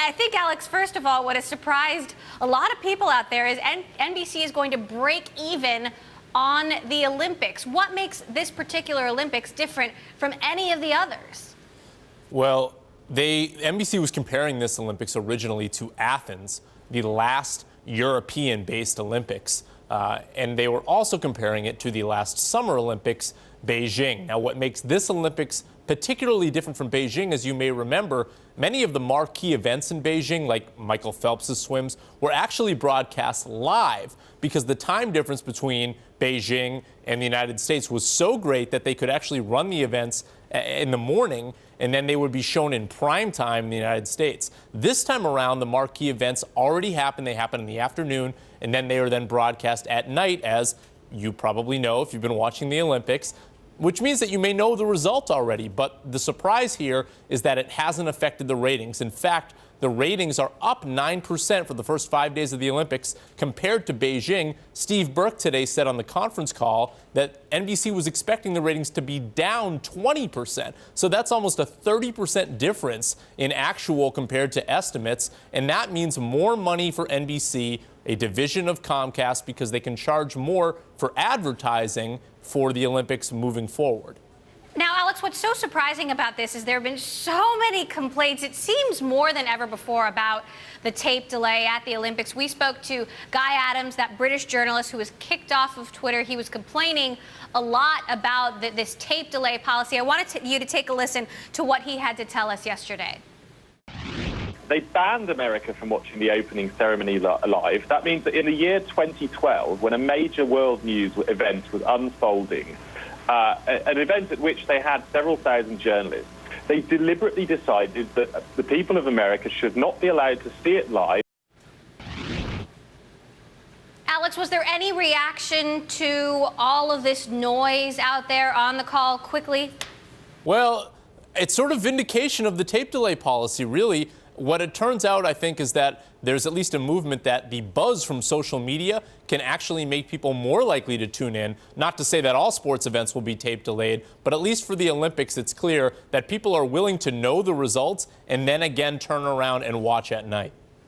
I think, Alex, first of all, what has surprised a lot of people out there is NBC is going to break even on the Olympics. What makes this particular Olympics different from any of the others? Well, NBC was comparing this Olympics originally to Athens, the last European-based Olympics. And they were also comparing it to the last Summer Olympics, Beijing. Now, what makes this Olympics particularly different from Beijing, as you may remember, many of the marquee events in Beijing, like Michael Phelps' swims, were actually broadcast live because the time difference between Beijing and the United States was so great that they could actually run the events in the morning, and then they would be shown in prime time in the United States. This time around, the marquee events already happened. They happen in the afternoon, and then they are then broadcast at night, as you probably know if you've been watching the Olympics, which means that you may know the result already. But the surprise here is that it hasn't affected the ratings. In fact, the ratings are up 9% for the first 5 days of the Olympics compared to Beijing. Steve Burke today said on the conference call that NBC was expecting the ratings to be down 20%. So that's almost a 30% difference in actual compared to estimates. And that means more money for NBC, a division of Comcast, because they can charge more for advertising for the Olympics moving forward. Now, Alex, what's so surprising about this is there have been so many complaints, it seems more than ever before, about the tape delay at the Olympics. We spoke to Guy Adams, that British journalist who was kicked off of Twitter. He was complaining a lot about this tape delay policy. I wanted you to take a listen to what he had to tell us yesterday. They banned America from watching the opening ceremony live. That means that in the year 2012, when a major world news event was unfolding, an event at which they had several thousand journalists, they deliberately decided that the people of America should not be allowed to see it live. Alex, was there any reaction to all of this noise out there on the call quickly? Well, it's sort of vindication of the tape delay policy, really. What it turns out, I think, is that there's at least a movement that the buzz from social media can actually make people more likely to tune in. Not to say that all sports events will be tape delayed, but at least for the Olympics, it's clear that people are willing to know the results and then again turn around and watch at night.